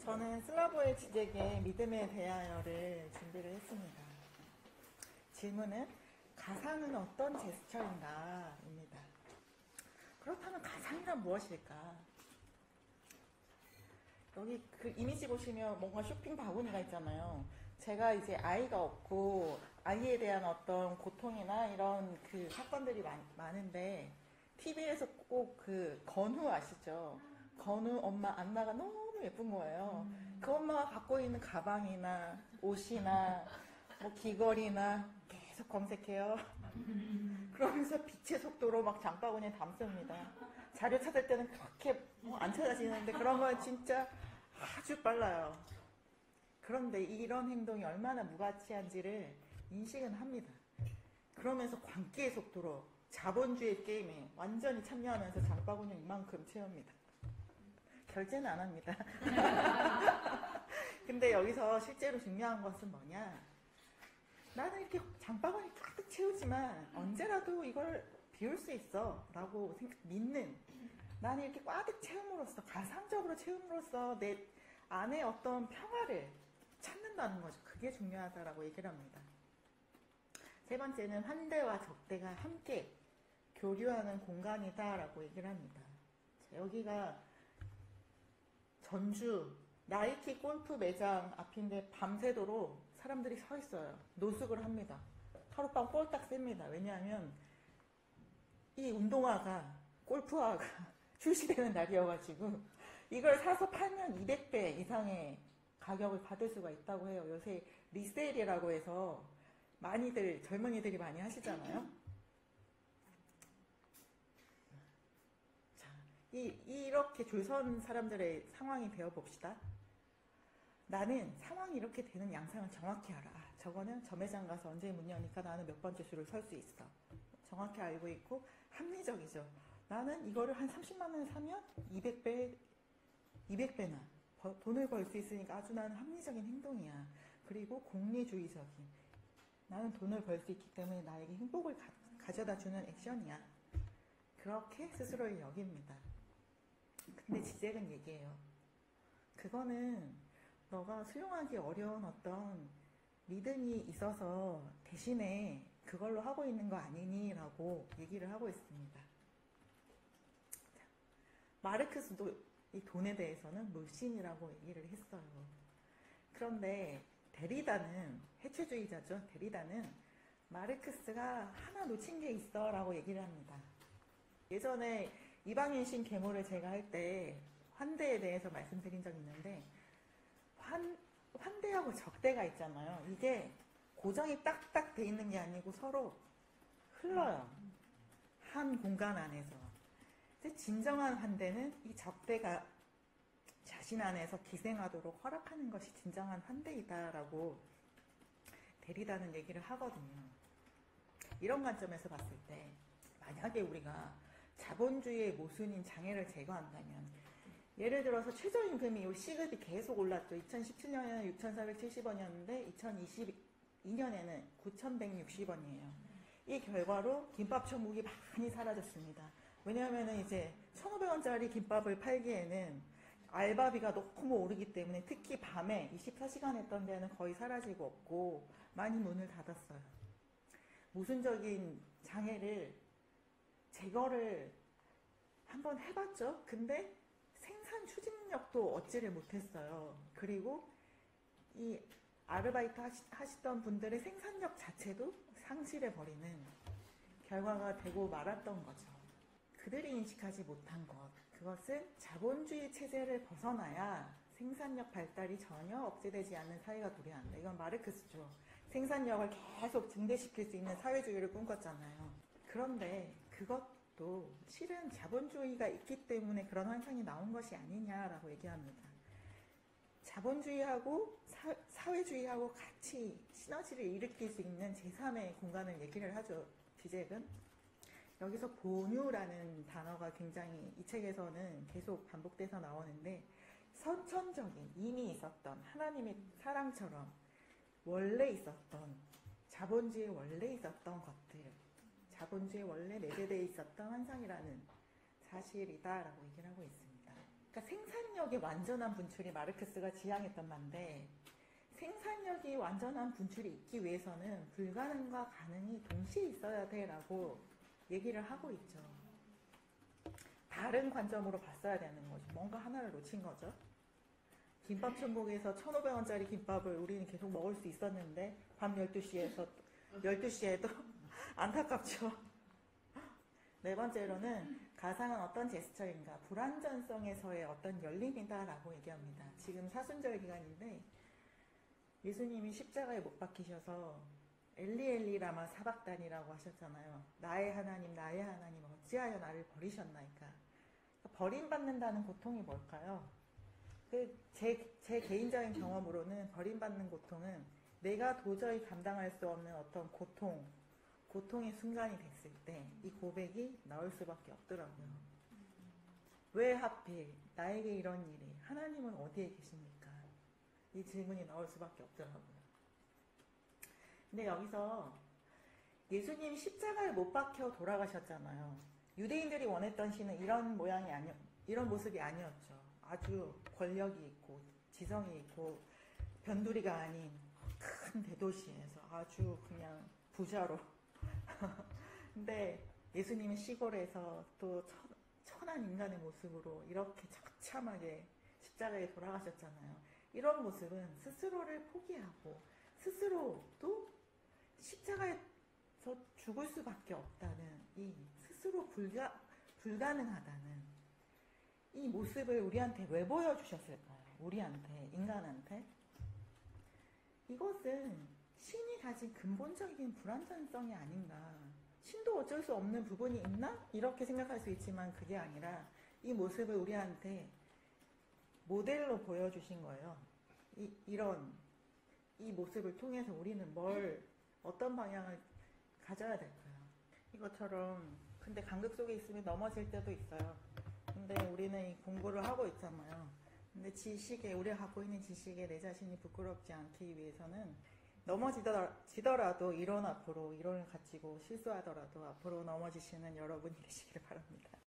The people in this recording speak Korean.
저는 슬라보의 지적의 믿음에 대하여를 준비를 했습니다. 질문은 가상은 어떤 제스처인가 입니다. 그렇다면 가상이란 무엇일까? 여기 그 이미지 보시면 뭔가 쇼핑 바구니가 있잖아요. 제가 이제 아이가 없고 아이에 대한 어떤 고통이나 이런 그 사건들이 많은데 TV에서 꼭 그 건우 아시죠? 건우 엄마 안나가 너무 예쁜 거예요. 그 엄마가 갖고 있는 가방이나 옷이나 뭐 귀걸이나 계속 검색해요. 그러면서 빛의 속도로 막 장바구니에 담습니다. 자료 찾을 때는 그렇게 안 찾아지는데 그런 건 진짜 아주 빨라요. 그런데 이런 행동이 얼마나 무가치한지를 인식은 합니다. 그러면서 광기의 속도로 자본주의 게임에 완전히 참여하면서 장바구니 이만큼 채웁니다. 결제는 안 합니다. 근데 여기서 실제로 중요한 것은 뭐냐? 나는 이렇게 장바구니 가득 채우지만 언제라도 이걸 비울 수 있어 라고 믿는, 나는 이렇게 가득 채움으로써, 가상적으로 채움으로써 내 안에 어떤 평화를 찾는다는 거죠. 그게 중요하다라고 얘기를 합니다. 세 번째는 환대와 적대가 함께 교류하는 공간이다라고 얘기를 합니다. 자, 여기가 전주 나이키 골프 매장 앞인데 밤새도록 사람들이 서 있어요. 노숙을 합니다. 하룻밤 꼴딱 셉니다. 왜냐하면 이 운동화가, 골프화가 출시되는 날이어가지고 이걸 사서 팔면 200배 이상의 가격을 받을 수가 있다고 해요. 요새 리세일이라고 해서 많이들, 젊은이들이 많이 하시잖아요. 자, 이렇게 줄 선 사람들의 상황이 되어봅시다. 나는 상황이 이렇게 되는 양상을 정확히 알아. 저거는 저 매장 가서 언제 문 여니까 나는 몇 번째 줄을 설 수 있어. 정확히 알고 있고 합리적이죠. 나는 이거를 한 30만 원에 사면 200배나 돈을 벌 수 있으니까 아주 나는 합리적인 행동이야. 그리고 공리주의적인, 나는 돈을 벌 수 있기 때문에 나에게 행복을 가져다 주는 액션이야. 그렇게 스스로를 여깁니다. 근데 지적은 얘기해요. 그거는 너가 수용하기 어려운 어떤 믿음이 있어서 대신에 그걸로 하고 있는 거 아니니? 라고 얘기를 하고 있습니다. 자, 마르크스도 이 돈에 대해서는 물신이라고 얘기를 했어요. 그런데 데리다는 해체주의자죠. 데리다는 마르크스가 하나 놓친 게 있어 라고 얘기를 합니다. 예전에 이방인신 계모를 제가 할 때 환대에 대해서 말씀드린 적이 있는데, 환대하고 적대가 있잖아요. 이게 고정이 딱딱 돼 있는 게 아니고 서로 흘러요. 한 공간 안에서. 진정한 환대는 이 적대가 자신 안에서 기생하도록 허락하는 것이 진정한 환대이다라고 데리다는 얘기를 하거든요. 이런 관점에서 봤을 때 만약에 우리가 자본주의의 모순인 장애를 제거한다면, 예를 들어서 최저임금이 시급이 계속 올랐죠. 2017년에는 6,470원이었는데 2022년에는 9,160원이에요. 이 결과로 김밥 천국이 많이 사라졌습니다. 왜냐하면 이제 1,500원짜리 김밥을 팔기에는 알바비가 너무 오르기 때문에, 특히 밤에 24시간 했던 데는 거의 사라지고 없고 많이 문을 닫았어요. 모순적인 장애를 제거를 한번 해봤죠. 근데 생산 추진력도 얻지를 못했어요. 그리고 이 아르바이트 하시던 분들의 생산력 자체도 상실해버리는 결과가 되고 말았던 거죠. 그들이 인식하지 못한 것, 그것은 자본주의 체제를 벗어나야 생산력 발달이 전혀 억제되지 않는 사회가 도래한다. 이건 마르크스죠. 생산력을 계속 증대시킬 수 있는 사회주의를 꿈꿨잖아요. 그런데 그것도 실은 자본주의가 있기 때문에 그런 환상이 나온 것이 아니냐라고 얘기합니다. 자본주의하고 사회주의하고 같이 시너지를 일으킬 수 있는 제3의 공간을 얘기를 하죠. 지잭은. 여기서 본유라는 단어가 굉장히 이 책에서는 계속 반복돼서 나오는데, 선천적인, 이미 있었던 하나님의 사랑처럼 원래 있었던, 자본주의에 원래 있었던 것들, 자본주의에 원래 내재되어 있었던 환상이라는 사실이다라고 얘기를 하고 있습니다. 그러니까 생산력의 완전한 분출이 마르크스가 지향했던 말인데, 생산력이 완전한 분출이 있기 위해서는 불가능과 가능이 동시에 있어야 돼라고 얘기를 하고 있죠. 다른 관점으로 봤어야 되는 거죠. 뭔가 하나를 놓친 거죠. 김밥 천국에서 1,500원짜리 김밥을 우리는 계속 먹을 수 있었는데 밤 12시에도 안타깝죠. 네 번째로는 가상은 어떤 제스처인가? 불완전성에서의 어떤 열림이다라고 얘기합니다. 지금 사순절 기간인데 예수님이 십자가에 못 박히셔서 엘리엘리 라마 사박단이라고 하셨잖아요. 나의 하나님 어찌하여 나를 버리셨나이까. 버림받는다는 고통이 뭘까요? 제 개인적인 경험으로는 버림받는 고통은 내가 도저히 감당할 수 없는 어떤 고통의 순간이 됐을 때 이 고백이 나올 수밖에 없더라고요. 왜 하필 나에게 이런 일이, 하나님은 어디에 계십니까? 이 질문이 나올 수밖에 없더라고요. 근데 여기서 예수님이 십자가에 못 박혀 돌아가셨잖아요. 유대인들이 원했던 시는 이런 모습이 아니었죠. 아주 권력이 있고 지성이 있고 변두리가 아닌 큰 대도시에서 아주 그냥 부자로 근데 예수님은 시골에서 또 천한 인간의 모습으로 이렇게 처참하게 십자가에 돌아가셨잖아요. 이런 모습은 스스로를 포기하고 스스로도 십자가에서 죽을 수밖에 없다는 이 스스로 불가능하다는 이 모습을 우리한테 왜 보여주셨을까요? 우리한테, 인간한테. 이것은 신이 가진 근본적인 불완전성이 아닌가. 신도 어쩔 수 없는 부분이 있나? 이렇게 생각할 수 있지만 그게 아니라 이 모습을 우리한테 모델로 보여주신 거예요. 이 모습을 통해서 우리는 어떤 방향을 가져야 될까요? 이것처럼 근데 간극 속에 있으면 넘어질 때도 있어요. 근데 우리는 이 공부를 하고 있잖아요. 근데 우리가 갖고 있는 지식에 내 자신이 부끄럽지 않기 위해서는 넘어지더라도 이론을 가지고 실수하더라도 앞으로 넘어지시는 여러분이 되시길 바랍니다.